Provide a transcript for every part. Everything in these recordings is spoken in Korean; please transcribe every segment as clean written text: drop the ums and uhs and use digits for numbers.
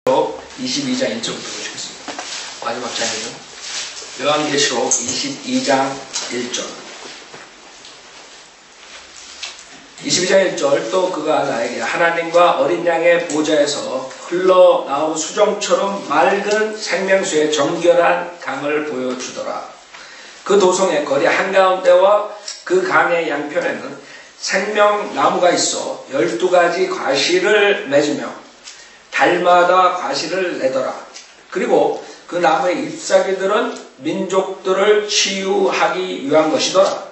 22장 1절부터 보시겠습니다. 마지막 장이죠. 요한계시록 22장 1절. 22장 1절. 또 그가 나에게 하나님과 어린 양의 보좌에서 흘러나온 수정처럼 맑은 생명수의 정결한 강을 보여주더라. 그 도성의 거리 한가운데와 그 강의 양편에는 생명나무가 있어 12가지 과실을 맺으며 달마다 과실을 내더라. 그리고 그 나무의 잎사귀들은 민족들을 치유하기 위한 것이더라.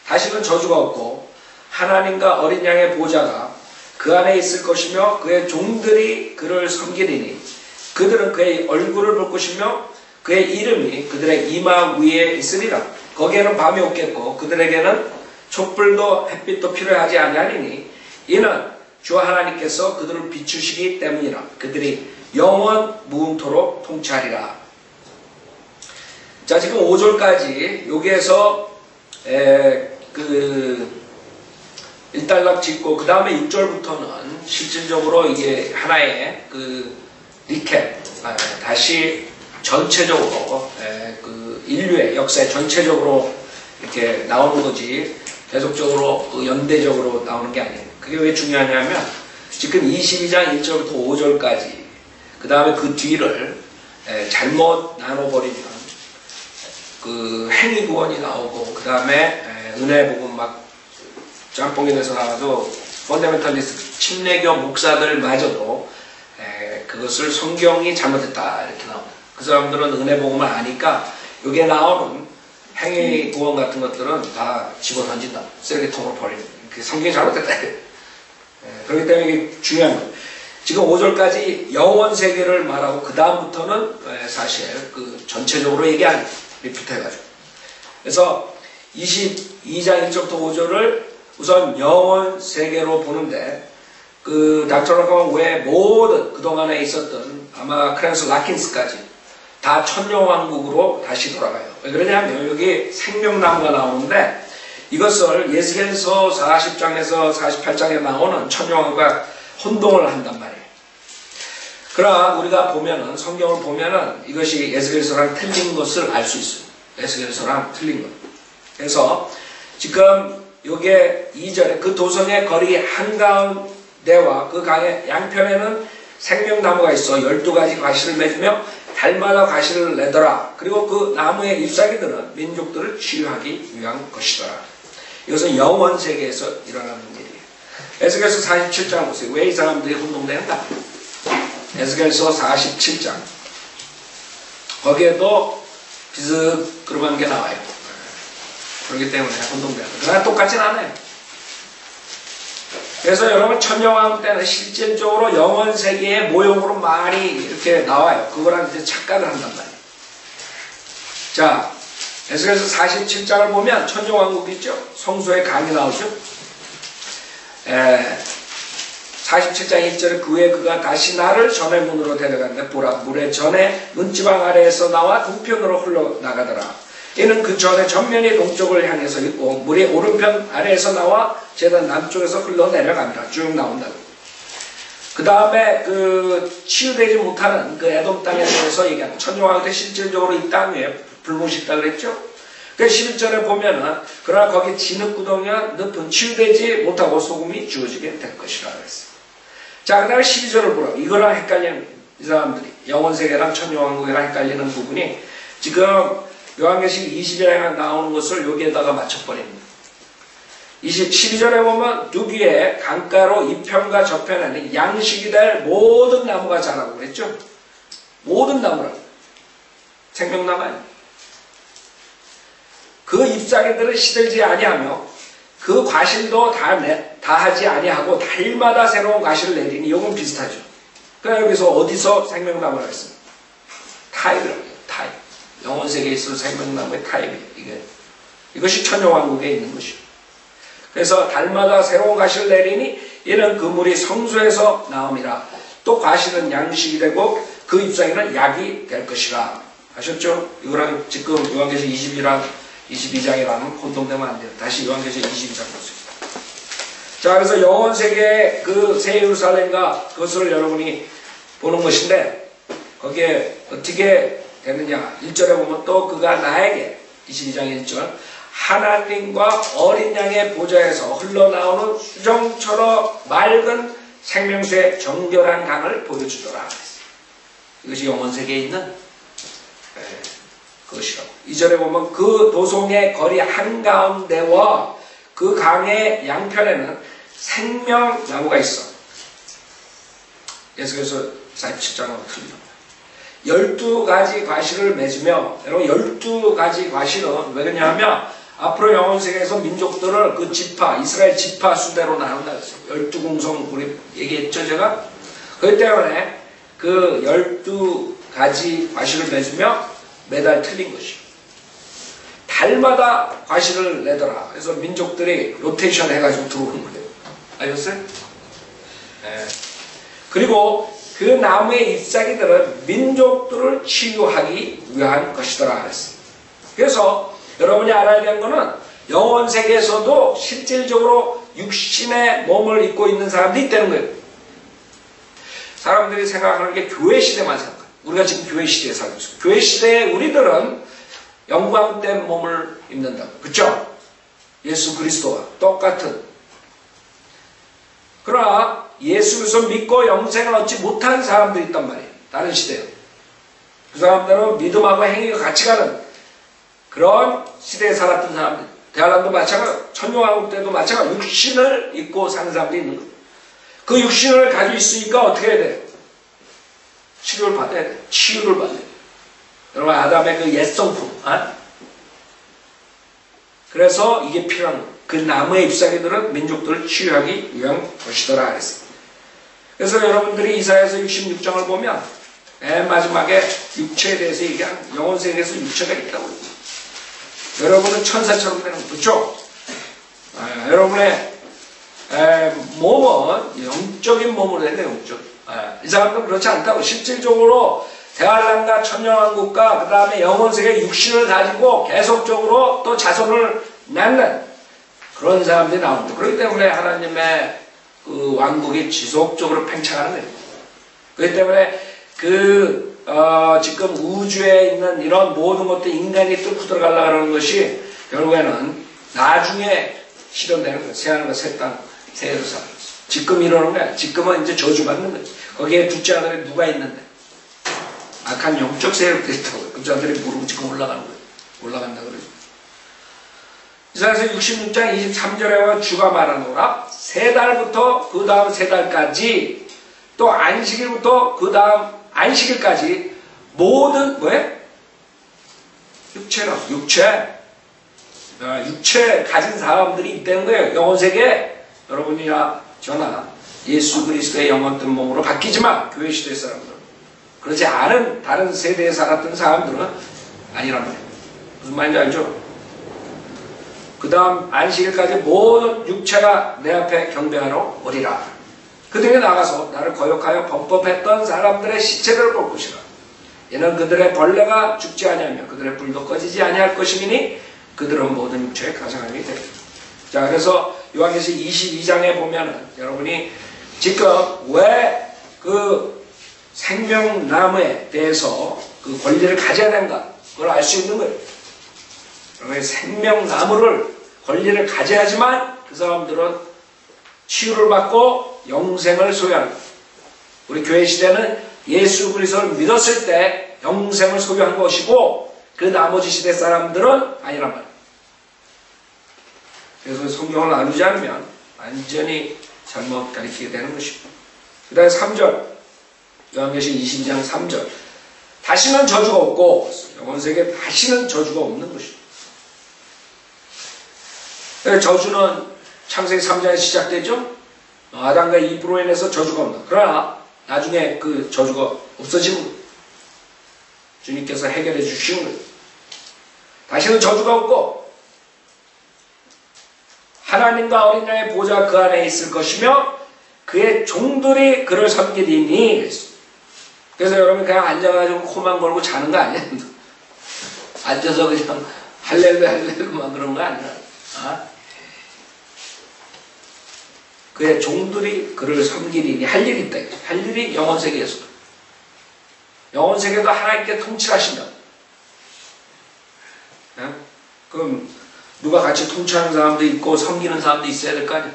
다시는 저주가 없고 하나님과 어린 양의 보좌가 그 안에 있을 것이며 그의 종들이 그를 섬기리니 그들은 그의 얼굴을 볼 것이며 그의 이름이 그들의 이마 위에 있으리라. 거기에는 밤이 없겠고 그들에게는 촛불도 햇빛도 필요하지 아니하리니 이는 주 하나님께서 그들을 비추시기 때문이라. 그들이 영원 무궁토록 통치하리라. 자, 지금 5절까지 여기에서 일단락 짓고 그 다음에 6절부터는 실질적으로 이게 하나의 리캡, 다시 전체적으로 인류의 역사에 전체적으로 이렇게 나오는 거지 계속적으로 연대적으로 나오는 게 아니에요. 그게 왜 중요하냐면 지금 22장 1절부터 5절까지 그 다음에 그 뒤를 잘못 나눠버리면 그 행위구원이 나오고 그 다음에 은혜복음 막 짬뽕이 돼서 나와도 펀더멘탈리스트 침례교 목사들마저도 그것을 성경이 잘못했다 이렇게 나옵니다. 그 사람들은 은혜복음을 아니까 여기에 나오는 행위구원 같은 것들은 다 집어던진다. 쓰레기통으로 버립니다. 성경이 잘못됐다. 그렇기 때문에 이게 중요한 거예요. 지금 5절까지 영원 세계를 말하고 그 다음부터는 사실 전체적으로 얘기하는 리프트해가지고. 그래서 22장 1절부터 5절을 우선 영원 세계로 보는데 닥터락하면 왜 모든 그동안에 있었던 아마 크랜스 라킨스까지 다 천년왕국으로 다시 돌아가요. 왜 그러냐면 여기 생명나무가 나오는데 이것을 예스겔서 40장에서 48장에 나오는 천년왕국과 혼동을 한단 말이에요. 그러나 우리가 보면은 성경을 보면은 이것이 예스겔서랑 틀린 것을 알 수 있어요. 예스겔서랑 틀린 것. 그래서 지금 요게 2절에 그 도성의 거리 한가운데와 그 강의 양편에는 생명나무가 있어 12가지 과실을 맺으며 달마다 과실을 내더라. 그리고 그 나무의 잎사귀들은 민족들을 치유하기 위한 것이더라. 이것은 영원 세계에서 일어나는 일이에요. 에스겔서 47장 보세요. 왜 이 사람들이 혼동되는가? 에스겔서 47장. 거기에도 비스그름한 게 나와요. 그렇기 때문에 혼동돼요. 그러나 똑같진 않아요. 그래서 여러분 천년왕국 때는 실질적으로 영원 세계의 모형으로 많이 이렇게 나와요. 그거랑 이제 착각을 한단 말이에요. 자, 에스겔서 47장을 보면 천년왕국이 있죠. 성소의 강이 나오죠. 47장 1절에 그 후에 그가 다시 나를 전의 문으로 데려갔는데 보라 물의 전에 눈지방 아래에서 나와 동편으로 흘러나가더라. 이는 그 전의 전면이 동쪽을 향해서 있고 물이 오른편 아래에서 나와 제단 남쪽에서 흘러내려갑니다. 쭉 나온다고. 그 다음에 치유되지 못하는 에돔 땅에 대해서 얘기합니다. 천년왕국 때 실질적으로 이 땅 위에 불못이 있다 그랬죠. 그 11절에 보면은 그러나 거기 진흙구덩이와 늪은 치유되지 못하고 소금이 주어지게 될 것이라 그랬어요. 자, 그 다음에 12절을 보라. 이거랑 헷갈리는 이 사람들이 영원세계랑 천년왕국이랑 헷갈리는 부분이 지금 요한계시록 20장에 나오는 것을 여기에다가 맞춰버립니다. 12절에 보면 두기에 강가로 이편과 저편에는 양식이 될 모든 나무가 자라고 그랬죠. 모든 나무라고. 생명나무 아니에요. 그 잎사귀들은 시들지 아니하며 그 과실도 다 하지 아니하고 달마다 새로운 과실을 내리니 이건 비슷하죠. 그러니까 여기서 어디서 생명나무라고 했어요? 타입이라고 해요. 타입. 영원세계에 있을 생명나무의 타입이에요. 이것이 천년왕국에 있는 것이요. 그래서 달마다 새로운 과실을 내리니 이는 그 물이 성소에서 나옵니다. 또 과실은 양식이 되고 그 잎사귀는 약이 될 것이라. 아셨죠? 이거랑 지금 요한계시록 22장이라는 혼동되면 안 돼요. 다시 요한계시록 22장 보세요. 자, 그래서 영원세계의 그 새 예루살렘과 그것을 여러분이 보는 것인데 거기에 어떻게 되느냐. 1절에 보면 또 그가 나에게 22장 1절 하나님과 어린 양의 보좌에서 흘러나오는 수정처럼 맑은 생명수의 정결한 강을 보여주더라. 이것이 영혼세계에 있는 그것이라고. 2절에 보면 그 도송의 거리 한가운데와 그 강의 양편에는 생명나무가 있어. 예수께서 47장하고 틀립니다. 12가지 과실을 맺으며, 여러분 12가지 과실은 왜 그러냐면 앞으로 영혼세계에서 민족들을 그 지파, 이스라엘 지파 수대로 나눈다 그랬어요. 12공성 우리 얘기했죠 제가? 그렇기 때문에 그 12가지 과실을 맺으며 매달 틀린 것이에요. 달마다 과실을 내더라. 그래서 민족들이 로테이션 해가지고 들어오는 거예요. 알겠어요? 네. 그리고 그 나무의 잎사귀들은 민족들을 치유하기 위한 것이더라 그랬어요. 그래서 여러분이 알아야 되는 것은 영혼세계에서도 실질적으로 육신의 몸을 입고 있는 사람들이 있다는 거예요. 사람들이 생각하는 게 교회 시대만 생각해요. 우리가 지금 교회 시대에 살고 있어요. 교회 시대에 우리들은 영광된 몸을 입는다고. 그렇죠? 예수 그리스도와 똑같은. 그러나 예수 그리스도 믿고 영생을 얻지 못한 사람들이 있단 말이에요. 다른 시대에. 그 사람들은 믿음하고 행위가 같이 가는 그런 시대에 살았던 사람들. 대한민국도 마찬가지고 천년왕국 때도 마찬가지고 육신을 입고 사는 사람들이 있는 거예요. 그 육신을 가지고 있으니까 어떻게 해야 돼요? 치료를 받아야 돼요. 치유를 받아야 돼요. 여러분 아담의 그 옛성품. 그래서 이게 필요한 거예요. 그 나무의 잎사귀들은 민족들을 치유하기 위한 것이더라 그랬어요. 그래서 여러분들이 이사야서 66장을 보면 맨 마지막에 육체에 대해서 얘기한 영혼세계에서 육체가 있다고. 여러분은 천사처럼 되는 거 그렇죠? 여러분의 몸은 영적인 몸으로 돼야 돼요. 영적. 이 사람들은 그렇지 않다고. 실질적으로 대환란과 천년왕국과 그 다음에 영혼세계 육신을 가지고 계속적으로 또 자손을 낳는 그런 사람들이 나옵니다. 그렇기 때문에 하나님의 그 왕국이 지속적으로 팽창하는 거예요. 그렇기 때문에 지금 우주에 있는 이런 모든 것도 인간이 뚫고 들어가려고 하는 것이 결국에는 나중에 실현되는 거예요. 새하늘과 새 땅, 새 예루살렘. 지금 이러는 거야. 지금은 이제 저주받는 거예요. 거기에 둘째 하늘에 누가 있는데? 악한 영적 세력들이 있다고요. 그 자들이 무릎 지금 올라가는 거예요. 올라간다 그러죠. 이사야서 66장 23절에 주가 말하노라. 세 달부터 그 다음 세 달까지 또 안식일부터 그 다음 안식일까지 모든 뭐에? 육체로 육체 가진 사람들이 있다는 거예요. 영혼세계에 여러분이나 저나 예수 그리스도의 영원된 몸으로 바뀌지만 교회 시대의 사람들은 그렇지 않은 다른 세대에 살았던 사람들은 아니란 말이에요. 무슨 말인지 알죠? 그 다음 안식일까지 모든 육체가 내 앞에 경배하러 오리라. 그들이 나가서 나를 거역하여 범법했던 사람들의 시체를 볼 것이라. 이는 그들의 벌레가 죽지 아니하며 그들의 불도 꺼지지 아니할 것이니 그들은 모든 육체에 가장하게 되리라. 자, 그래서 요한계시록 22장에 보면은 여러분이 지금 왜 그 생명나무에 대해서 그 권리를 가져야 되는가 그걸 알 수 있는 거예요. 그러면 생명나무를 권리를 가져야지만 그 사람들은 치유를 받고 영생을 소유하는 거예요. 우리 교회 시대는 예수 그리스도를 믿었을 때 영생을 소유한 것이고 그 나머지 시대 사람들은 아니란 말이에요. 그래서 성경을 나누지 않으면 완전히 잘못 가르치게 되는 것입니다. 그 다음에 3절 요한계시록 22장 3절 다시는 저주가 없고 영혼세계에 다시는 저주가 없는 것입니다. 저주는 창세기 3장에 시작되죠. 아담과 이브로 인해서 저주가 온다. 그러나 나중에 그 저주가 없어지는 거예요. 주님께서 해결해 주시는 거예요. 다시는 저주가 없고 하나님과 어린 양의 보좌가 그 안에 있을 것이며 그의 종들이 그를 섬기리니. 그래서 여러분 그냥 앉아가지고 코만 걸고 자는 거 아니에요. 앉아서 그냥 할렐루야 할렐루야만 그런 거 아니라 그의 종들이 그를 섬기리니. 할 일이 있다. 할 일이 영혼세계에서 영혼 세계도 하나님께 통치하시면, 예? 그럼 누가 같이 통치하는 사람도 있고 섬기는 사람도 있어야 될 거 아니에요.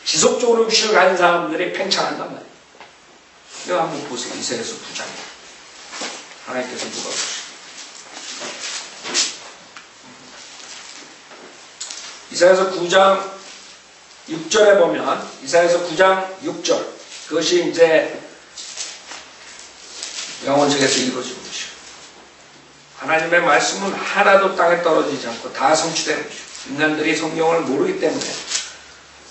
지속적으로 육신을 가진 사람들이 팽창한단 말이에요. 이거 한번 보세요. 이사야서 9장. 하나님께서 누가 보시죠. 이사야서 9장 6절에 보면, 이사야서 9장 6절, 그것이 이제 영혼책에서 이루어지는 것이죠. 하나님의 말씀은 하나도 땅에 떨어지지 않고 다 성취되는 것이죠. 인간들이 성경을 모르기 때문에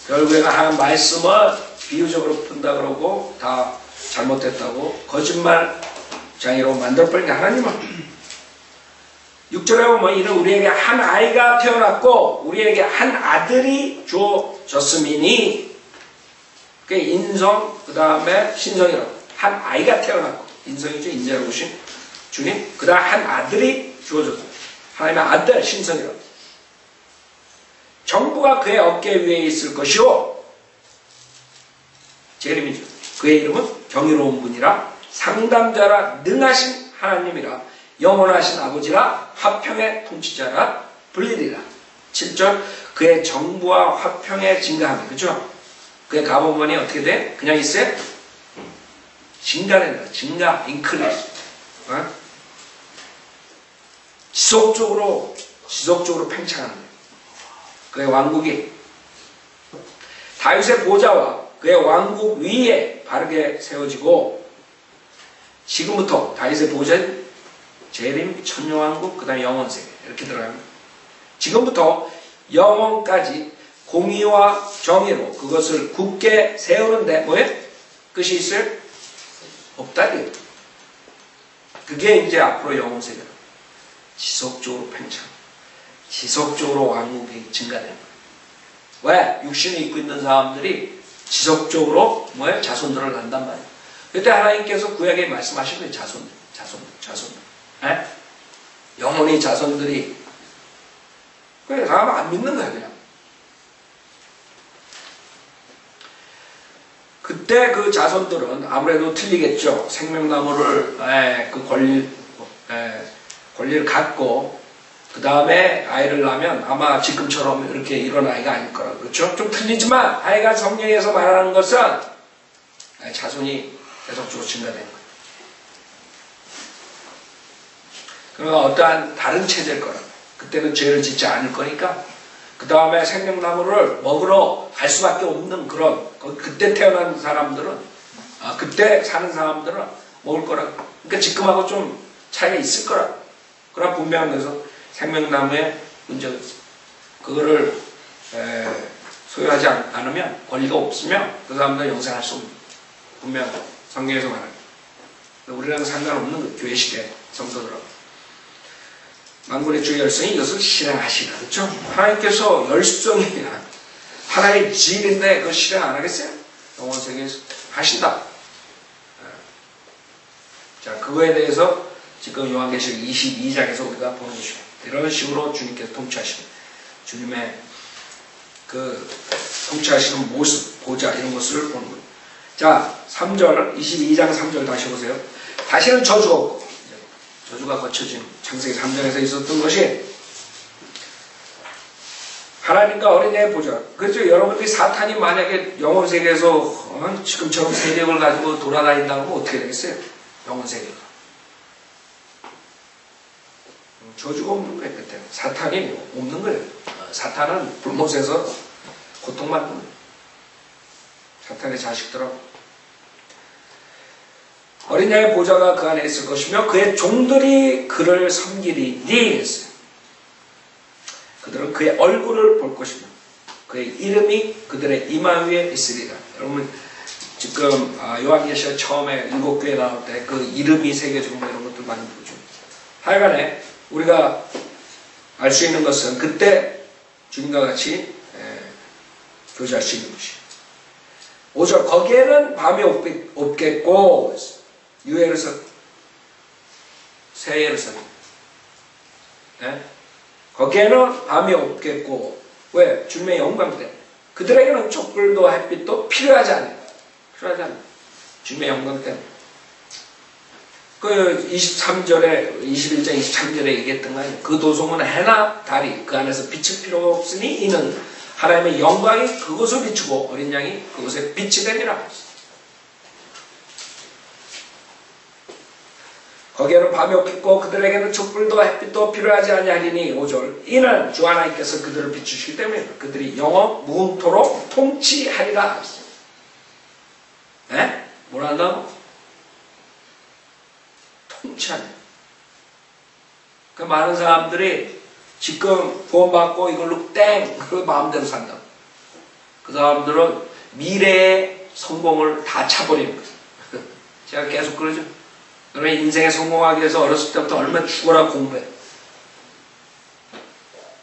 결국에는 하나님 말씀을 비유적으로 푼다 그러고 다 잘못됐다고 거짓말장애로 만들어버린 게 하나님은. 6절에 보면 이는 우리에게 한 아이가 태어났고 우리에게 한 아들이 주어졌음이니, 그 인성 그 다음에 신성이라고, 한 아이가 태어났고, 인성이죠, 인자로 오신 주님, 그 다음 한 아들이 주어졌다. 하나님의 아들 신성이라고. 정부가 그의 어깨 위에 있을 것이요, 제 이름이죠. 그의 이름은 경이로운 분이라, 상담자라, 능하신 하나님이라, 영원하신 아버지라, 화평의 통치자라 불리리라. 7절, 그의 정부와 화평의 증가함이, 그죠? 그의 가보문이 어떻게 돼? 그냥 있어요? 증가된다. 증가, 인크리스. 어? 지속적으로 팽창하는 거예요. 그의 왕국이 다윗의 보좌와 그의 왕국 위에 바르게 세워지고, 지금부터 다윗의 보좌는 재림, 천년왕국, 그 다음에 영원세계 이렇게 들어갑니다. 지금부터 영원까지 공의와 정의로 그것을 굳게 세우는데 뭐예요? 끝이 있어요? 없다리요. 그게 이제 앞으로 영원세계다. 지속적으로 팽창, 지속적으로 왕국이 증가되는 거예요. 왜? 육신을 입고 있는 사람들이 지속적으로 뭐예요? 자손들을 낳는단 말이에요. 그때 하나님께서 구약에 말씀하신 거예요. 자손들. 에? 영혼의 자손들이. 그래, 사람은 안 믿는 거야, 그냥. 그때 그 자손들은 아무래도 틀리겠죠. 생명나무를, 그 권리를 갖고, 그 다음에 아이를 낳으면 아마 지금처럼 이렇게 이런 아이가 아닐 거라고. 그렇죠? 좀 틀리지만, 아이가 성경에서 말하는 것은 자손이 계속적으로 증가되는 거예요. 그러나 어떠한 다른 체제일 거라고. 그때는 죄를 짓지 않을 거니까, 그 다음에 생명나무를 먹으러 갈 수밖에 없는 그런, 그때 태어난 사람들은, 그때 사는 사람들은 먹을 거라고. 그러니까 지금하고 좀 차이가 있을 거라고. 그러나 분명한 것은 생명나무에 문제가 있어요. 그거를 소유하지 않으면, 권리가 없으면 그 사람들은 영생할 수 없는 거예요. 분명 성경에서 말합니다. 우리랑은 상관없는 거예요. 교회 시대 성도들하고. 만군의 주 열성이 이것을 실행하시라. 그렇죠? 하나님께서 열성이 하나의 질인데 그걸 실행 안 하겠어요? 영혼세계에서 하신다. 자, 그거에 대해서 지금 요한계시록 22장에서 우리가 보는 것이고, 이런 식으로 주님께서 통치하시는, 주님의 그 통치하시는 모습, 보좌, 이런 것을 보는 거예요. 자, 3절, 22장 3절 다시 보세요. 다시는 저주가 없고, 저주가 거쳐진 창세기 3장에서 있었던 것이 하나님과 어린애의 보좌. 그렇죠? 여러분들이 사탄이 만약에 영혼세계에서 지금처럼 세력을 가지고 돌아다닌다면 어떻게 되겠어요? 영혼세계가. 저주가 없는 거예요. 그때 사탄이 없는 거예요. 사탄은 불못에서 고통받는 거예요. 사탄의 자식들하고. 어린 양의 보좌가 그 안에 있을 것이며 그의 종들이 그를 섬기리니 했어요. 그들은 그의 얼굴을 볼 것이며 그의 이름이 그들의 이마 위에 있으리라. 여러분 지금 요한계시록 처음에 7교회 나올 때 그 이름이 새겨지고 이런 것들 많이 보죠. 하여간에 우리가 알 수 있는 것은 그때 주님과 같이 교제할 수 있는 것이에요. 5절 거기에는 밤이 없겠고 유예루살렘 새 예루살렘 거기에는 밤이 없겠고 왜? 주님의 영광 때문에 그들에게는 촛불도 햇빛도 필요하지 않아요. 주님의 영광 때문에 그 23절에 21장 23절에 얘기했던 거 아니에요. 그 도성은 해나 달이 그 안에서 비칠 필요가 없으니 이는 하나님의 영광이 그곳을 비추고 어린 양이 그곳에 빛이 되니라. 거기에는 밤이 없겠고 그들에게는 촛불도 햇빛도 필요하지 아니하리니 5절 이는 주 하나님께서 그들을 비추시기 때문에 그들이 영원 무궁토록 통치하리라. 에? 뭐라 한다고? 통치하네. 그 많은 사람들이 지금 구원받고 이걸로 땡! 그 마음대로 산다. 그 사람들은 미래의 성공을 다 차버리는 거죠. 제가 계속 그러죠. 여러분 인생에 성공하기 위해서 어렸을 때부터 얼마나 죽어라 공부해.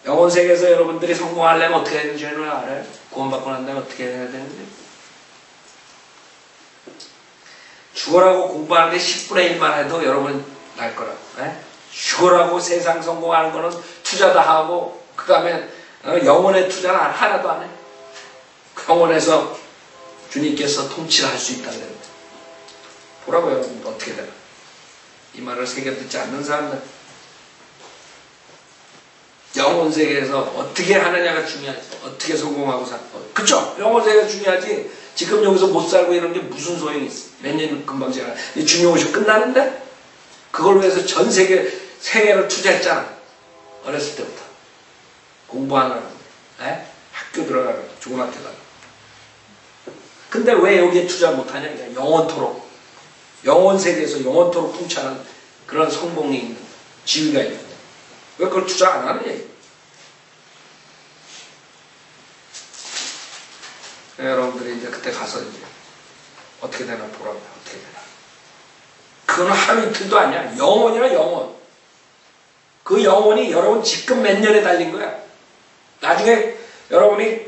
영혼 세계에서 여러분들이 성공하려면 어떻게 해야 되는지 알아요? 구원받고 난 다음에 어떻게 해야 되는지? 죽어라고 공부하는데 10분의 1만 해도 여러분 날 거라고. 네? 죽어라고 세상 성공하는 거는 투자도 하고 그 다음에 영혼의 투자는 하나도 안 해. 영혼에서 주님께서 통치를 할 수 있다는 거예요. 보라고 여러분 어떻게 되나. 이 말을 새겨 듣지 않는 사람들. 영혼 세계에서 어떻게 하느냐가 중요하지. 어떻게 성공하고 살. 그쵸? 영혼 세계가 중요하지. 지금 여기서 못 살고 이런 게 무슨 소용이 있어. 몇 년 금방 지나. 중요하시 끝나는데? 그걸 위해서 전 세계를 투자했잖아. 어렸을 때부터. 공부하느라고. 학교 들어가고, 좋은 학교 가고. 근데 왜 여기에 투자 못하냐? 영원토록. 영혼 세계에서 영원토록 통치하는 그런 성공이 있는, 지위가 있는. 왜 그걸 투자 안 하느냐? 여러분들이 이제 그때 가서 이제 어떻게 되나 보라고. 어떻게 되나. 그건 하루 이틀도 아니야. 영혼이라 영혼. 그 영혼이 여러분 지금 몇 년에 달린 거야. 나중에 여러분이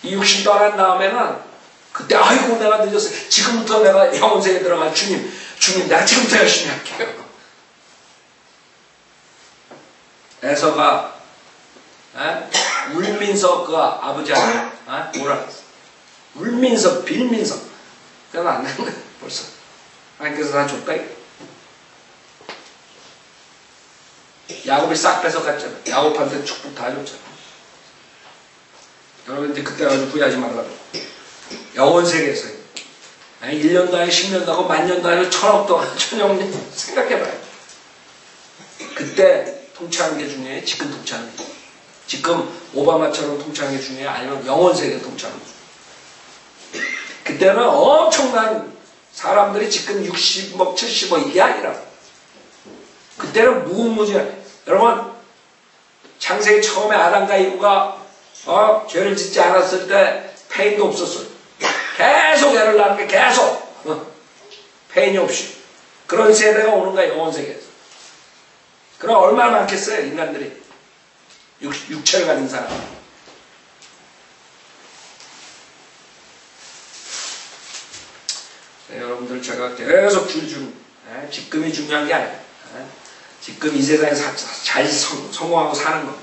이 육신 떠난 다음에는 그때 아이고 내가 늦었어. 지금부터 내가 영혼세계에 들어가. 주님 내가 지금부터 열심히 할게요. 에서가 울면서 그 아버지한테 뭐라 그랬어? 울면서 빌면서. 그래서 안 되는 거야 벌써. 하나님께서 다 줬다. 야곱이 싹 뺏어갔잖아. 야곱한테 축복 다 줬잖아. 여러분 이제 그때 가지고 후회하지 말라고. 영혼세계에서 1년도 아니고 10년도 하고 만년도 아니고 1000억도 아니고 1000년 생각해봐요. 그때 통치하는 게 중요해? 지금 통치하는 게? 지금 오바마처럼 통치하는 게 중요해? 아니면 영혼세계 통치하는 게 중요해? 그때는 엄청난 사람들이 지금 60억, 70억 이게 아니라 그때는 무궁무진해. 여러분 창세기 처음에 아담과 이브가 죄를 짓지 않았을 때 페인도 없었어요. 계속 애를 낳는 게 계속 페인이 없이 그런 세대가 오는 거야. 영혼세계에서. 그럼 얼마나 많겠어요 인간들이. 육체를 가진 사람. 여러분들 제가 계속 줄줄 지금이 중요한 게 아니에요. 지금 이 세상에서 잘 성공하고 사는 거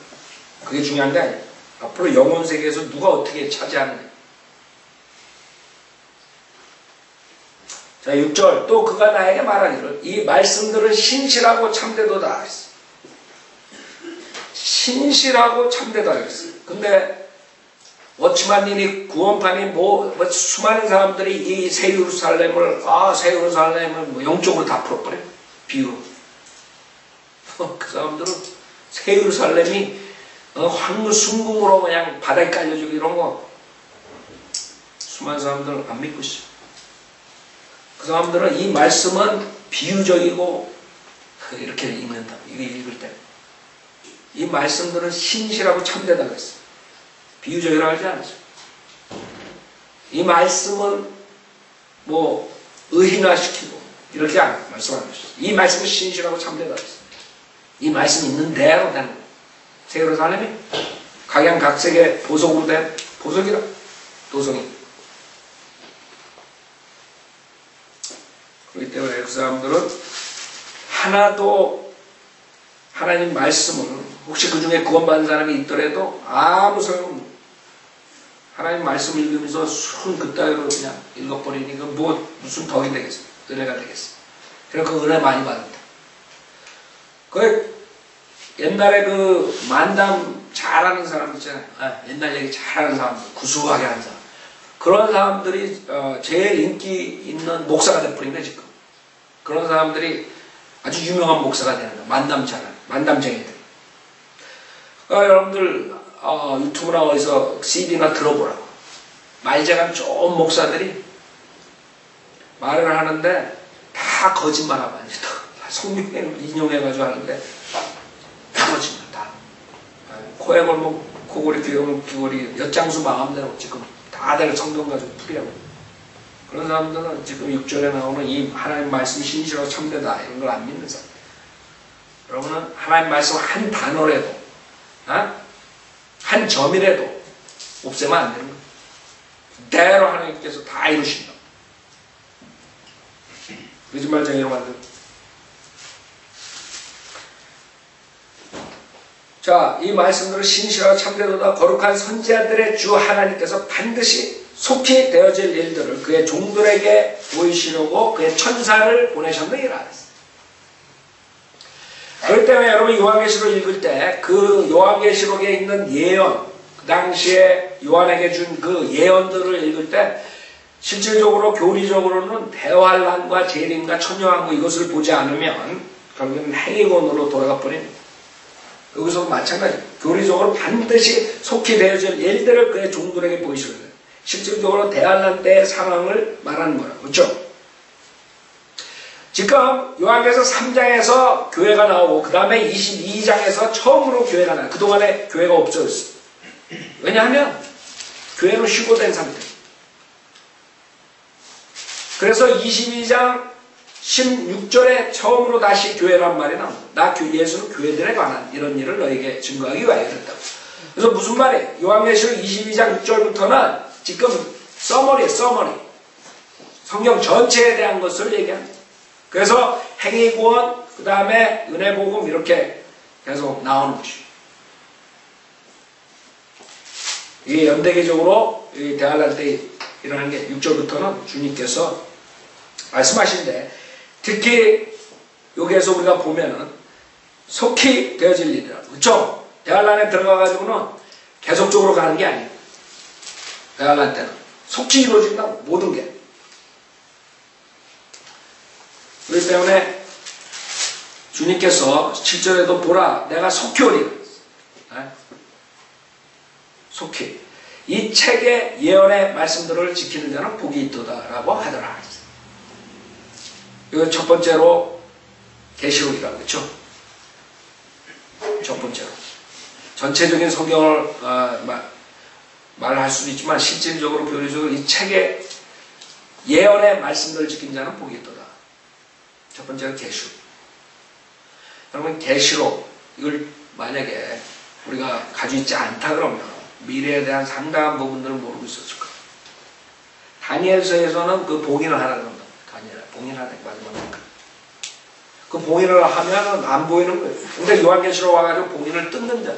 그게 중요한 게 아니에요. 앞으로 영혼세계에서 누가 어떻게 차지하느냐. 자 6절 또 그가 나에게 말하기를 이 말씀들은 신실하고 참되도다 했어. 신실하고 참되다 했어요. 근데 워치만님이 구원판이 수많은 사람들이 이 새 예루살렘을 새 예루살렘을 뭐 영적으로 다 풀어버려. 비유로. 그 사람들은 새 예루살렘이 황무 순금으로 그냥 바닥에 깔려주고 이런 거 수많은 사람들은 안 믿고 있어요. 그 사람들은 이 말씀은 비유적이고 이렇게 읽는다. 이거 읽을 때. 이 말씀들은 신실하고 참되다 그랬어요. 비유적이라고 하지 않았어요. 이 말씀은 뭐 의인화시키고 이렇게 말씀하는 것이죠. 이 말씀은 신실하고 참되다 그랬어요. 이 말씀 있는 대로 되는 거예요. 새 예루살렘이 각양각색의 보석으로 된 보석이라 도성이. 그렇기 때문에 그 사람들은 하나도 하나님 말씀을 혹시 그 중에 구원받은 사람이 있더라도 아무 소용. 하나님 말씀 읽으면서 순 그따위로 그냥 읽어버리니 그 무슨 덕이 되겠어? 은혜가 되겠어? 그래서 그 은혜 많이 받는다. 그 옛날에 그 만담 잘하는 사람 있잖아요. 옛날 얘기 잘하는 사람들, 구수하게 하는 사람. 그런 사람들이 제일 인기 있는 목사가 돼버린 거야 지금. 그런 사람들이 아주 유명한 목사가 되는 거야. 만담 잘하는, 만담쟁이들. 여러분들 유튜브나 어디서 CD나 들어보라고. 말재간 좋은 목사들이 말을 하는데 다 거짓말하고 다 성경 인용해가지고 하는데 다 거짓말 다. 코에 걸면 코골이, 귀에 걸면 귀골이, 엿장수 망함대로 지금 다들 성경 가지고 풀이하고. 그런 사람들은 지금 6절에 나오는 이 하나님 말씀 신실하고 참되다 이런 걸 안 믿는 사람. 여러분은 하나님 말씀 한 단어라도 한 점이라도 없애면 안 되는 거예요. 그대로 하나님께서 다 이루신다. 거짓말쟁이로 만든. 자, 이 말씀들은 신실하고 참되도다 거룩한 선지자들의 주 하나님께서 반드시 속히 되어질 일들을 그의 종들에게 보이시려고 그의 천사를 보내셨느니라. 그렇기 때문에 여러분 요한계시록 읽을 때 그 요한계시록에 있는 예언, 그 당시에 요한에게 준 그 예언들을 읽을 때 실질적으로 교리적으로는 대환란과 재림과 천녀왕국 이것을 보지 않으면 결국은 행위론으로 돌아가 버립니다. 여기서도 마찬가지예요. 교리적으로 반드시 속히 되어질 일들을 그의 종들에게 보이시거든요. 실질적으로 대환란 때의 상황을 말하는 거라고. 그렇죠? 지금 요한계시록 3장에서 교회가 나오고 그 다음에 22장에서 처음으로 교회가 나와요. 그동안에 교회가 없어졌어요. 왜냐하면 교회는 휴고된 상태. 그래서 22장 16절에 처음으로 다시 교회란 말이 나옵니다. 나 예수는 교회들에 관한 이런 일을 너에게 증거하기 위하여 그랬다고. 그래서 무슨 말이에요? 요한계시록 22장 6절부터는 지금 서머리예요. 서머리. 성경 전체에 대한 것을 얘기합니다. 그래서 행위구원, 그 다음에 은혜복음 이렇게 계속 나오는 것이죠. 이게 연대기적으로 대환란 때 일어나는 게 6절부터는 주님께서 말씀하시는데 특히 여기에서 우리가 보면은 속히 되어질 일이라고. 그렇죠? 대환란에 들어가가지고는 계속적으로 가는 게 아니에요. 대환란 때는 속히 이루어진다고 모든 게. 그렇기 때문에 주님께서 7절에도 보라 내가 속히 오리라. 속히. 이 책의 예언의 말씀들을 지키는 자는 복이 있도다라고 하더라. 이거 첫 번째로 계시록이라고 그렇죠? 첫 번째로. 전체적인 성경을 말할 수도 있지만 실질적으로 교리적으로 이 책의 예언의 말씀들을 지킨 자는 복이 있도다. 첫 번째는 계시록. 여러분 계시록 이걸 만약에 우리가 가지고 있지 않다 그러면 미래에 대한 상당한 부분들을 모르고 있었을 거예요. 다니엘서에서는 그 봉인을 하라고 합니다. 다니엘 봉인하는 마지막에 그 봉인을 하면은 안 보이는 거예요. 근데 요한계시록 와가지고 봉인을 뜯는다.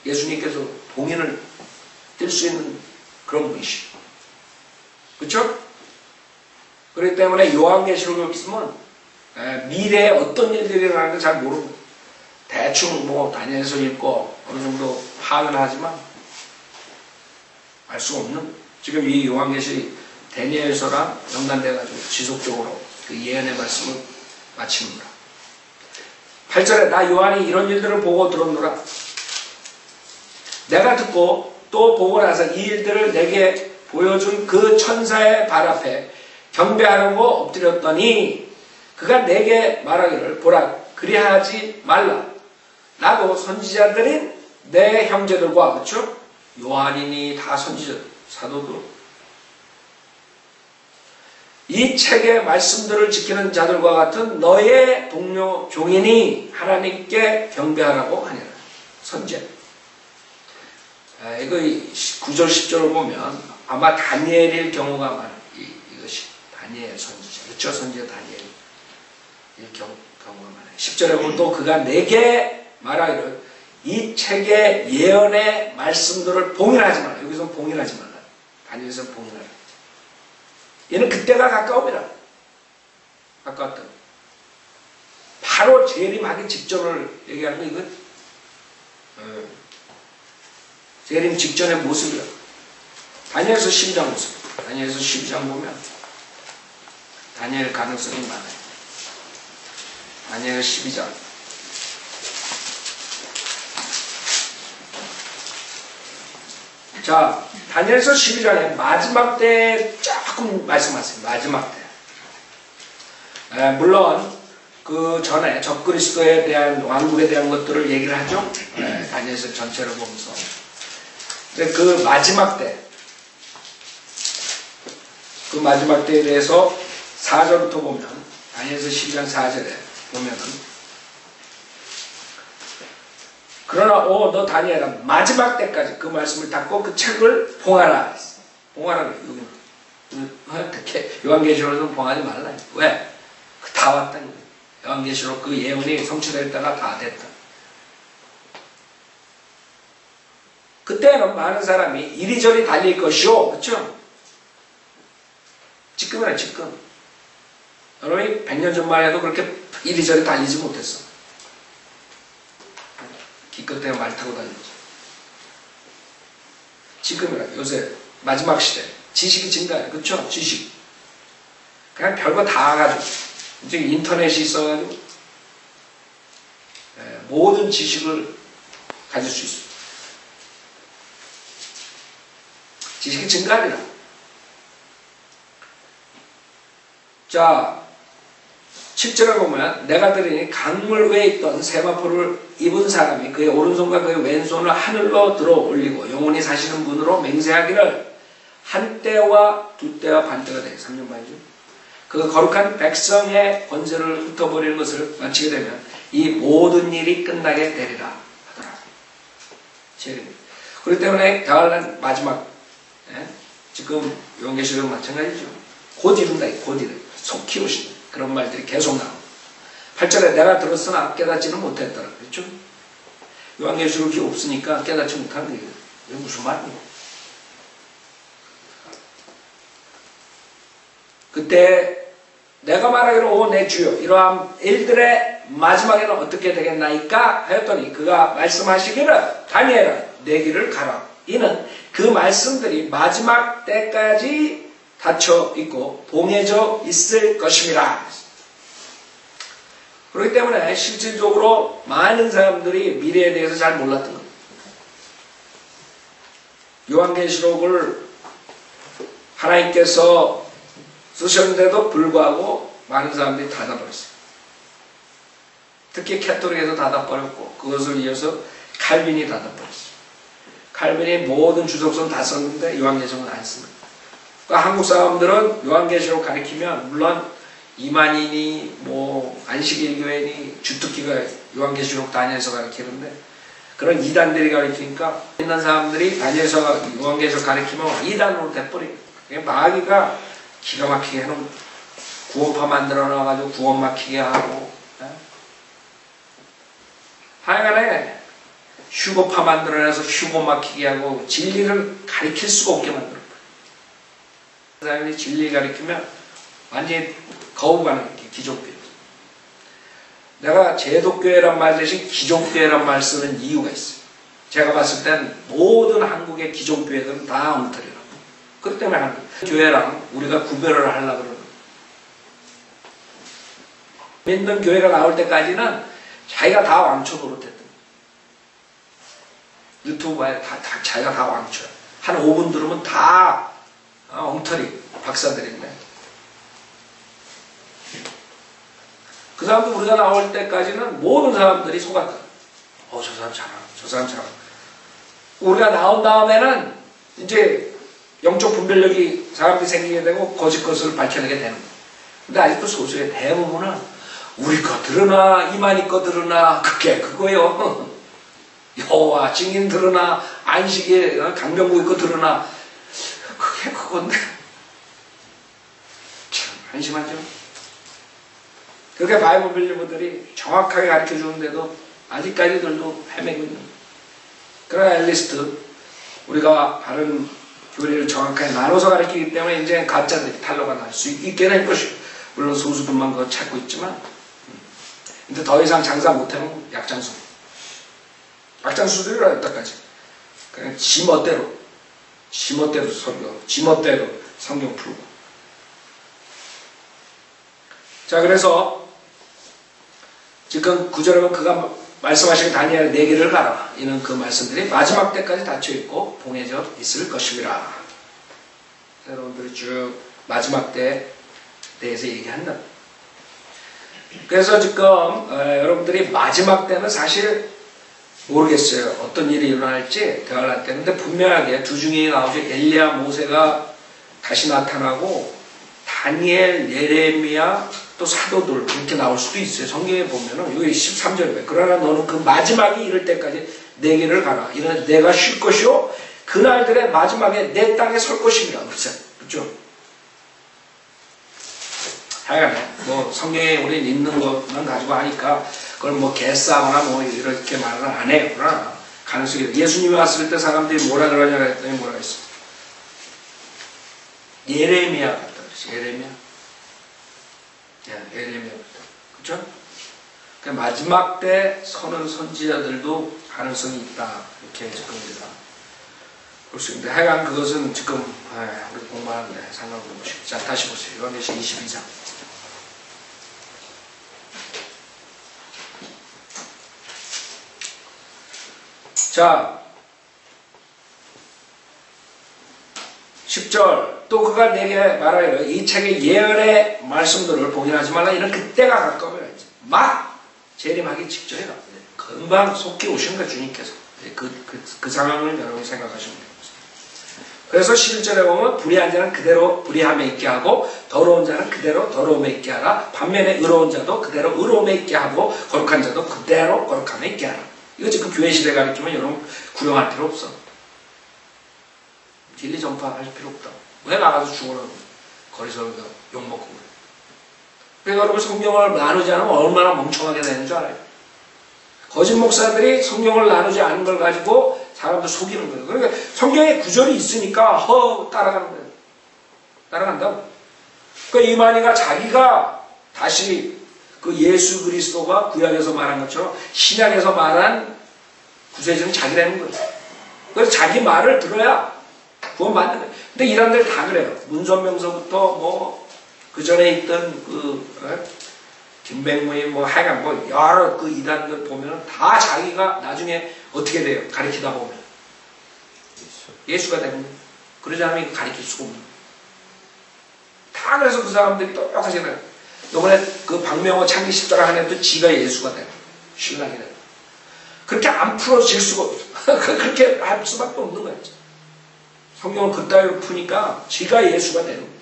예수님께서 봉인을 뜰 수 있는 그런 분이시죠. 그렇죠? 그렇기 때문에 요한계시록을 있으면 미래에 어떤 일들이 일어나는지 잘 모르는 거예요. 대충 뭐 다니엘서 읽고 어느 정도 파악은 하지만 알 수 없는 지금 이 요한계시 다니엘서랑 연관돼가지고 지속적으로 그 예언의 말씀을 마칩니다. 8절에 나 요한이 이런 일들을 보고 들었노라. 내가 듣고 또 보고 나서 이 일들을 내게 보여준 그 천사의 발 앞에 경배하려고 엎드렸더니 그가 내게 말하기를 보라 그리하지 말라. 나도 선지자들인 내 형제들과 그렇죠? 요한이니 다 선지자 사도도 이 책의 말씀들을 지키는 자들과 같은 너의 동료 종인이 하나님께 경배하라고 하니라. 선지자. 이거 9절 10절을 보면 아마 다니엘일 경우가 많아요. 이것이 다니엘 선지자. 그렇죠? 선지자 다니엘. 경우가 많아요. 10절에 보면 또 그가 내게 말하기를 이 책의 예언의 말씀들을 봉인하지 말라. 여기서 봉인하지 말라. 다니엘서 봉인하라. 얘는 그때가 가까움이라. 가까웠다. 바로 재림하기 직전을 얘기하는 거 이거. 재림 직전의 모습이야. 다니엘서 12장 모습. 다니엘서 12장 보면 다니엘 가능성이 많아요. 다니엘 12장. 자, 다니엘서 12장에 마지막 때 조금 말씀하세요. 마지막 때. 물론 그 전에 적그리스도에 대한 왕국에 대한 것들을 얘기를 하죠. 다니엘서 전체를 보면서. 근데 그 마지막 때, 그 마지막 때에 대해서 4절부터 보면, 다니엘서 12장 4절에 보면은, 그러나 너 다니엘아 마지막 때까지 그 말씀을 닫고 그 책을 봉하라. 봉하라. 어떻게 요한계시록에서는 봉하지 말라. 왜? 다 왔다는 거예요. 요한계시록 그 예언이 성취될 때가 다 됐다. 그때는 많은 사람이 이리저리 달릴 것이요. 그렇죠? 지금이라 지금. 여러분이 100년 전만 해도 그렇게 이리저리 달리지 못했어. 기껏해야 말 타고 다니죠. 지금이라 요새 마지막 시대 지식이 증가해. 그렇죠? 지식. 그냥 별거 다 가지고 이제 인터넷이 있어가지고 모든 지식을 가질 수 있어요. 지식이 증가하리라. 자, 7절에 보면 내가 들으니 강물 위에 있던 세마포를 입은 사람이 그의 오른손과 그의 왼손을 하늘로 들어 올리고 영원히 사시는 분으로 맹세하기를 한 때와 두 때와 반 때가 돼. 3년 반이죠. 그 거룩한 백성의 권세를 흩어버리는 것을 마치게 되면 이 모든 일이 끝나게 되리라 하더라. 그렇기 때문에 가을날 마지막 지금 요한계시록 마찬가지죠. 곧 이룬다. 곧 이룬다. 속히 오신다. 그런 말들이 계속 나옵니다. 8절에 내가 들었으나 깨닫지는 못했더라. 그렇죠? 요한계시록이 없으니까 깨닫지 못한 거예요. 이게 무슨 말이에요? 그때 내가 말하기를 오 내 주여 이러한 일들의 마지막에는 어떻게 되겠나이까 하였더니 그가 말씀하시기를 다니엘아 내 길을 가라. 이는 그 말씀들이 마지막 때까지 닫혀 있고 봉해져 있을 것입니다. 그렇기 때문에 실질적으로 많은 사람들이 미래에 대해서 잘 몰랐던 겁니다. 요한계시록을 하나님께서 쓰셨는데도 불구하고 많은 사람들이 닫아버렸어요. 특히 캐톨릭에서 닫아버렸고 그것을 이어서 칼빈이 닫아버렸어요. 칼빈이 모든 주석서는 다 썼는데 요한계시록은 안 씁니다. 그러니까 한국 사람들은 요한계시록 가리키면 물론 이만희니 뭐 안식일교회니 주특기가 요한계시록 다니엘서 가리키는데 그런 이단들이 가리키니까 있는 사람들이 다니엘서 요한계시록 가리키면 이단으로 돼버려요. 마귀가 기가 막히게 해놓은 구원파 만들어 놔가지고 구원 막히게 하고 하여간에 휴고파 만들어내서 휴고 막히게 하고 진리를 가리킬 수가 없게 만들어. 사람이 진리 가리키면 완전히 거부가는 기독교예요. 내가 제독교회란 말 대신 기독교회란 말 쓰는 이유가 있어요. 제가 봤을 땐 모든 한국의 기독교회들은 다 엉터리라고. 그렇기 때문에 교회랑 우리가 구별을 하려고 그러는 거예요. 믿는 교회가 나올 때까지는 자기가 다 왕초 노릇했던 거예요. 유튜브에 자기가 다 왕초야. 한 5분 들으면 다 엉터리 박사들인데 그 사람도 우리가 나올 때까지는 모든 사람들이 속았다. 저 사람 잘하네. 저 사람 잘하네. 우리가 나온 다음에는 이제 영적 분별력이 사람들이 생기게 되고 거짓 것을 밝혀내게 되는 거예요. 근데 아직도 소수의 대부분은 우리 거 들으나 이만희 거 들으나 그게 그거요. 여호와 증인 들으나 안식일 강병국의 거 들으나 그게 그건데 참 한심하죠. 그렇게 바이블 빌리버들이 정확하게 가르쳐 주는데도 아직까지들도 헤매고 있는 거예요. 그러나 앨리스트 우리가 바른 교리를 정확하게 나눠서 가르치기 때문에 이제 가짜들이 탄로가 날 수 있게 될 것이고 물론 소수들만 그거 찾고 있지만 근데 더 이상 장사 못하면 약장수. 약장수들이라 했다까지. 그냥 지멋대로 설교, 지멋대로 성경 풀고. 자, 그래서 지금 구절에 보면 그가 말씀하신 다니엘 4개를 가라. 이는 그 말씀들이 마지막 때까지 닫혀있고 봉해져 있을 것입니다. 여러분들이 쭉 마지막 때에 대해서 얘기한다. 그래서 지금 여러분들이 마지막 때는 사실 모르겠어요. 어떤 일이 일어날지 대화를 할 때. 근데 분명하게 두 중에 나오죠. 엘리야, 모세가 다시 나타나고 다니엘, 예레미야, 또 사도들 이렇게 나올 수도 있어요. 성경에 보면은 여기 13절에 그러나 너는 그 마지막이 이를 때까지 내 길을 가라. 이는 내가 쉴 것이요 그날들의 마지막에 내 땅에 설 것입니다. 그렇죠? 하여간에 뭐 성경에 우리는 있는 것만 가지고 하니까 그걸 뭐 개싸거나 뭐 이렇게 말을 안 해요. 그러나 가능성이 예수님이 왔을 때 사람들이 뭐라 그러냐 했더니 뭐라 했어? 예레미야 같다 그랬어. 예레미야. 예레미야 같다. 그렇죠? 그러니까 마지막 때 서는 선지자들도 가능성이 있다. 이렇게 지금 우리가 볼 수 있는데 하여간 그것은 지금 우리 공부하는데 상관없는 것이고. 자, 다시 보세요. 요한계시록 22장. 자, 10절 또 그가 내게 말하여 이 책의 예언의 말씀들을 봉인하지 말라. 이는 그때가 가까워요. 막 재림하기 직전이다. 금방 속히 오신 거 주님께서. 그 상황을 여러분이 생각하시면 됩니다. 그래서 11절에 보면 불의한 자는 그대로 불의함에 있게 하고 더러운 자는 그대로 더러움에 있게 하라. 반면에 의로운 자도 그대로 의로움에 있게 하고 거룩한 자도 그대로 거룩함에 있게 하라. 이거 지금 교회 시대 가르치면 여러분 구용할 필요 없어. 진리 전파할 필요 없다. 왜 나가서 죽으라고 거리서 욕먹고 그래. 그러니까 여러분 성경을 나누지 않으면 얼마나 멍청하게 되는 줄 알아요. 거짓 목사들이 성경을 나누지 않은 걸 가지고 사람들 속이는 거예요. 그러니까 성경에 구절이 있으니까 따라가는 거예요. 따라간다고. 그러니까 이만희가 자기가 다시 그 예수 그리스도가 구약에서 말한 것처럼 신약에서 말한 구세주는 자기라는 거예요. 그래서 자기 말을 들어야 구원받는 거예요. 근데 이란들 다 그래요. 문선명서부터 뭐 그 전에 있던 김백무의 뭐 하여간 뭐 여러 그 이단들 보면 다 자기가 나중에 어떻게 돼요? 가르치다 보면 예수가 되는 거예요. 그러지 않으면 가르칠 수가 없는 거예요. 다 그래서 그 사람들이 똑같이 해요. 이번에 그 박명호 창기 십자가 한 해도 지가 예수가 되고 신랑이 되고 그렇게 안 풀어질 수가 없어. 그렇게 할 수밖에 없는 거야. 성경을 그따위로 푸니까 지가 예수가 되는 거야.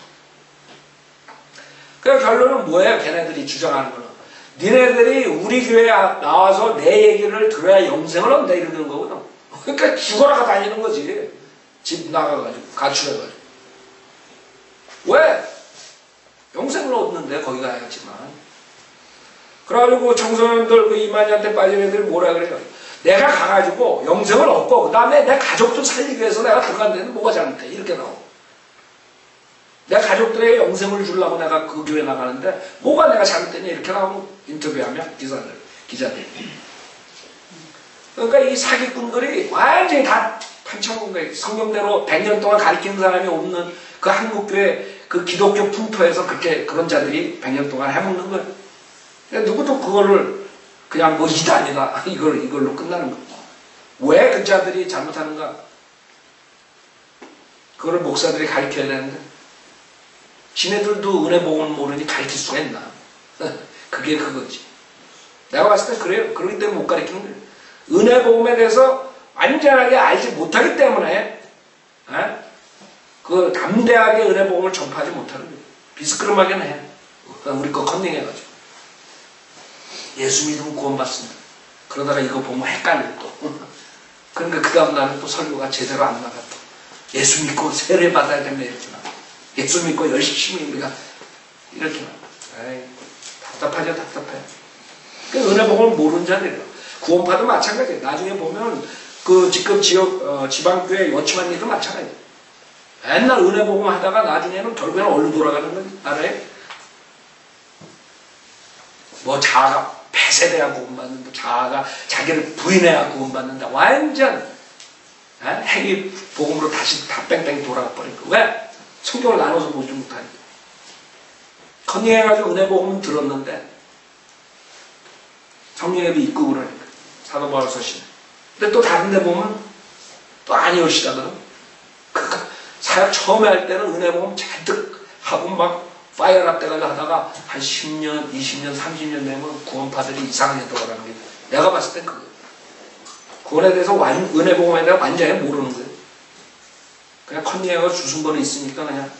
그래서 결론은 뭐예요? 걔네들이 주장하는 거는 니네들이 우리 교회에 나와서 내 얘기를 들어야 영생을 얻는다 이러는 거거든. 그러니까 죽어라가 다니는 거지. 집 나가가지고 가출해가지고 왜? 영생을 얻는데 거기 가야지만. 그래가지고 청소년들 그 이만희한테 빠진 애들이 뭐라 그래요? 내가 가가지고 영생을 얻고 그 다음에 내 가족도 살리기 위해서 내가 들어간 데는 뭐가 잘못해? 이렇게 나오고 내 가족들에게 영생을 주려고 내가 그 교회 나가는데 뭐가 내가 잘못됐냐? 이렇게 나오고 인터뷰하면 기자들. 그러니까 이 사기꾼들이 완전히 다 판쳐먹은 거예요. 성경대로 100년 동안 가르치는 사람이 없는 그 한국교회 그 기독교 풍토에서 그렇게 그런 자들이 100년 동안 해먹는 거예요. 누구도 그거를 그냥 뭐 이단이다 이걸로 끝나는 거예요. 왜 그 자들이 잘못하는가? 그거를 목사들이 가르쳐야 되는데 지네들도 은혜 복음을 모르니 가르칠 수가 있나? 그게 그거지. 내가 봤을 때 그래요. 그렇기 때문에 못 가르치는 거예요. 은혜 복음에 대해서 완전하게 알지 못하기 때문에 그 담대하게 은혜 복음을 전파하지 못하는 거예요. 비스크름하게는 해. 우리 거 컨닝해가지고 예수 믿으면 구원받습니다. 그러다가 이거 보면 헷갈려 또. 그러니까 그 다음 날은 또 설교가 제대로 안 나가 또. 예수 믿고 세례 받아야 됩니다 이렇게 나. 예수 믿고 열심히 우리가 이렇게 나. 에이, 답답하죠 답답해. 그 은혜 복음을 모르는 자들이에요. 구원파도 마찬가지예요. 나중에 보면 그 지금 지방교회 여치만 일도 마찬가지예요. 맨날 은혜 복음 하다가 나중에는 결국에는 어디로 돌아가는 건 알아요? 뭐 자가 배세돼야 구원받는다. 자아가 자기를 부인해야 구원받는다. 완전 행위 복음으로 다시 다 뺑뺑 돌아가 버린 거. 왜? 성경을 나눠서 보지 못하니까. 컨닝해가지고 은혜 복음은 들었는데 성령의 입고 그러니까 사도 바울 서신. 근데 또 다른 데 보면 또 아니오시다거든. 그러니까 사역 처음에 할 때는 은혜 복음 잔뜩 하고 막 파이어랍 때까지 하다가 한 10년, 20년, 30년 되면 구원파들이 이상하게 돌아가는 게 내가 봤을 땐 그거. 구원에 대해서 은혜 복음에 대해 완전히 모르는 거예요. 그냥 컨닝해가 주순번에 있으니까 그냥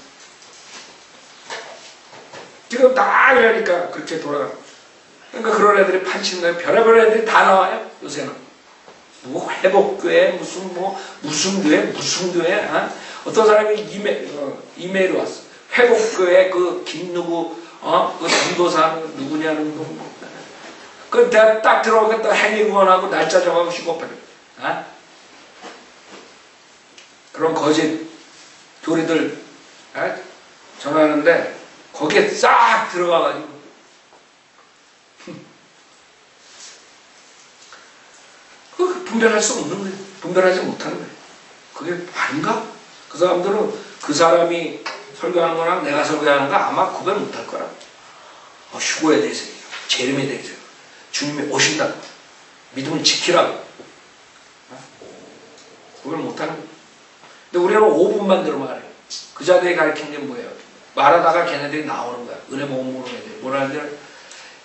지금 다 그러니까 그렇게 돌아가. 그러니까 그런 애들이 판치는 별의별 애들이 다 나와요. 요새는 뭐 회복교회 무슨 교회 어떤 사람이 이메일이 왔어. 회복교회 그 김누구 그 전도사 누구냐는 그 내가 딱 들어오겠다 행위구원하고 날짜 정하고 시고버려. 그런 거짓 교리들 전하는데 거기에 싹 들어가가지고 분별할 수 없는 거예요. 분별하지 못하는 거예요. 그게 아닌가? 그 사람들은 그 사람이 설교하는 거랑 내가 설교하는 거 아마 구별 못할 거라. 휴거에 대해서, 재림에 대해서, 주님이 오신다고, 믿음을 지키라고. 구별 못하는 거예요. 근데 우리는 5분만 들으면 알아요. 그 자들이 가르친 게 뭐예요? 말하다가 걔네들이 나오는 거야. 은혜 못 모르는 애들. 뭐라 하는지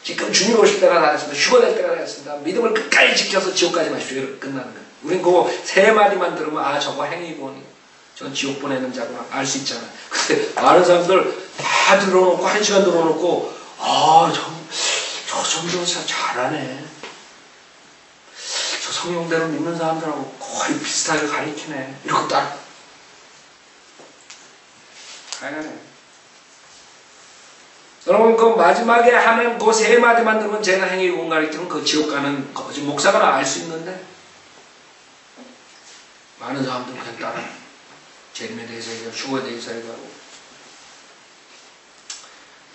지금 주님 오실 때가 나왔습니다. 휴거될 때가 나왔습니다. 믿음을 끝까지 지켜서 지옥까지 마십시오. 이렇게 끝나는 거야. 우린 그거 3마디만 들으면 저거 행위구원이 저건 지옥 보내는 자구나 알 수 있잖아. 근데 많은 사람들 다 들어놓고 1시간 들어놓고 저 정도는 진짜 잘하네. 저 성령대로 믿는 사람들하고 거의 비슷하게 가리키네. 이러고 딱 가야네. 여러분 그 마지막에 하는 그 3마디만 들으면 쟤는 행위구원 가리키면 그 지옥 가는 거짓 목사가 알 수 있는데 많은 사람들은 그냥 따라 재림에 대해서 얘기하고 휴거에 대해서 얘기하고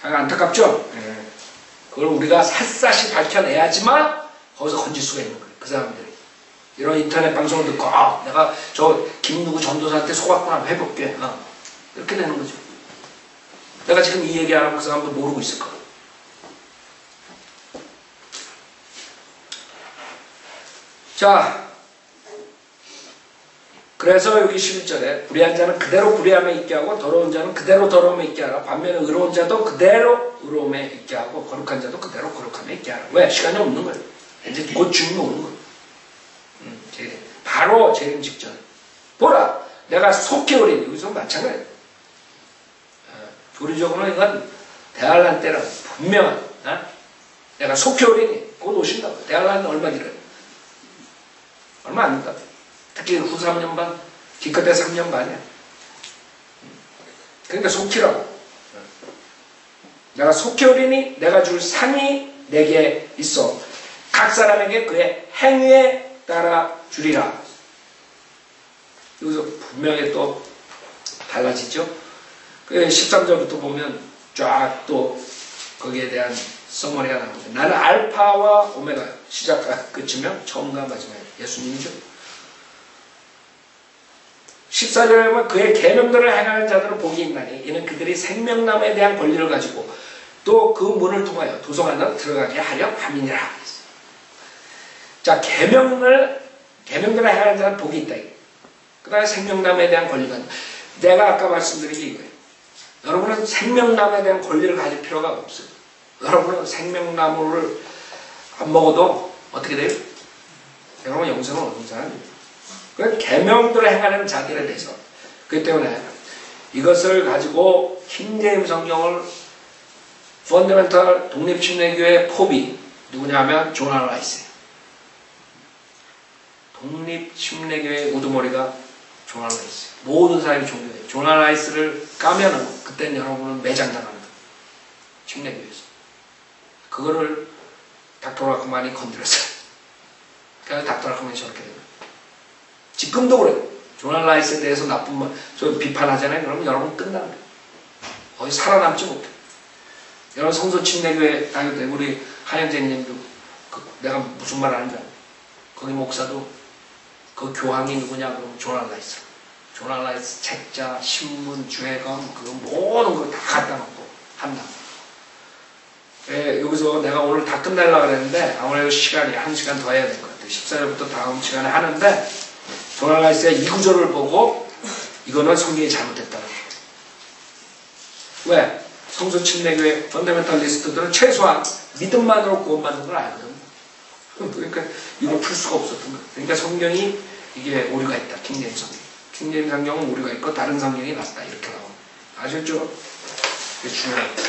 참 안타깝죠? 네. 그걸 우리가 샅샅이 밝혀내야지만 거기서 건질 수가 있는 거예요. 그 사람들이 이런 인터넷 방송을 듣고 내가 저 김누구 전도사한테 속았구나 해볼게 이렇게 되는 거죠. 내가 지금 이 얘기 안 하면 그 사람도 모르고 있을 거야. 자, 그래서 여기 11절에 불의한 자는 그대로 불의함에 있게 하고 더러운 자는 그대로 더러움에 있게 하라. 반면에 의로운 자도 그대로 의로움에 있게 하고 거룩한 자도 그대로 거룩함에 있게 하라. 왜? 시간이 없는 거예요. 이제 곧 주님이 오는 거예요. 바로 재림 직전. 보라! 내가 속히 오리니. 여기서 마찬가지예요. 교리적으로는 이건 대할란 때는 분명한 내가 속히 오리니 곧 오신다고. 대할란은 얼마 길어요? 얼마 안 된다. 특히 후 3년 반, 기껏해 3년 반이야. 그러니까 속히라고. 내가 속히 오리니 내가 줄 상이 내게 있어. 각 사람에게 그의 행위에 따라 주리라. 여기서 분명히 또 달라지죠. 13절부터 보면 쫙 또 거기에 대한 서머리가 나옵니다. 나는 알파와 오메가, 시작과 끝이며 처음과 마지막이에요. 예수님이죠. 14절에 보면 그의 계명들을 행하는 자들은 복이 있나니 이는 그들이 생명나무에 대한 권리를 가지고 또 그 문을 통하여 도성 안으로 들어가게 하려 함이니라. 자, 계명들을 행하는 자는 복이 있다. 그 다음에 생명나무에 대한 권리가 있다. 내가 아까 말씀드린 게 이거예요. 여러분은 생명나무에 대한 권리를 가질 필요가 없어요. 여러분은 생명나무를 안 먹어도 어떻게 돼요? 여러분 영생을 얻는 사람이에요. 그 계명들을 행하는 자들에 대해서. 그렇기 때문에 이것을 가지고 킹제임 성경을 펀더멘탈 독립침례교의 포비 누구냐면 존 라이스예요. 독립침례교의 우두머리가 존 라이스. 모든 사람이 존경해요. 존 라이스를 까면은 그때는 여러분은 매장당합니다. 침례교에서. 그거를 닥터 라크만이 건드렸어요. 그래서 닥터 라크만이 저렇게 됩니다. 지금도 그래요. 존 라이스에 대해서 나쁜 말, 저 비판하잖아요. 그러면 여러분 끝납니다. 거의 살아남지 못해요. 여러분 성소 침례교회 다닐 때 우리 하영재님도 내가 무슨 말 하는지 알아? 거기 목사도 그 교황이 누구냐 그러면 존 알라이스. 존 알라이스 책자, 신문, 주회감 그 모든 걸 다 갖다 놓고 한다. 여기서 내가 오늘 다 끝내려고 그랬는데 아무래도 시간이 1시간 더 해야 될 것 같아요. 14절부터 다음 시간에 하는데 존 알라이스의 이 구절을 보고 이거는 성경이 잘못됐다는 거예요. 왜? 성서 침례교회 펀더멘탈리스트들은 최소한 믿음만으로 구원받는 걸 알거든. 그러니까 이걸 풀 수가 없었던 거예요. 그러니까 성경이 이게 오류가 있다. 킹제임스 성경. 킹제임스 성경은 오류가 있고 다른 성경이 낫다. 이렇게 나오고. 아셨죠? 이게 중요합니다.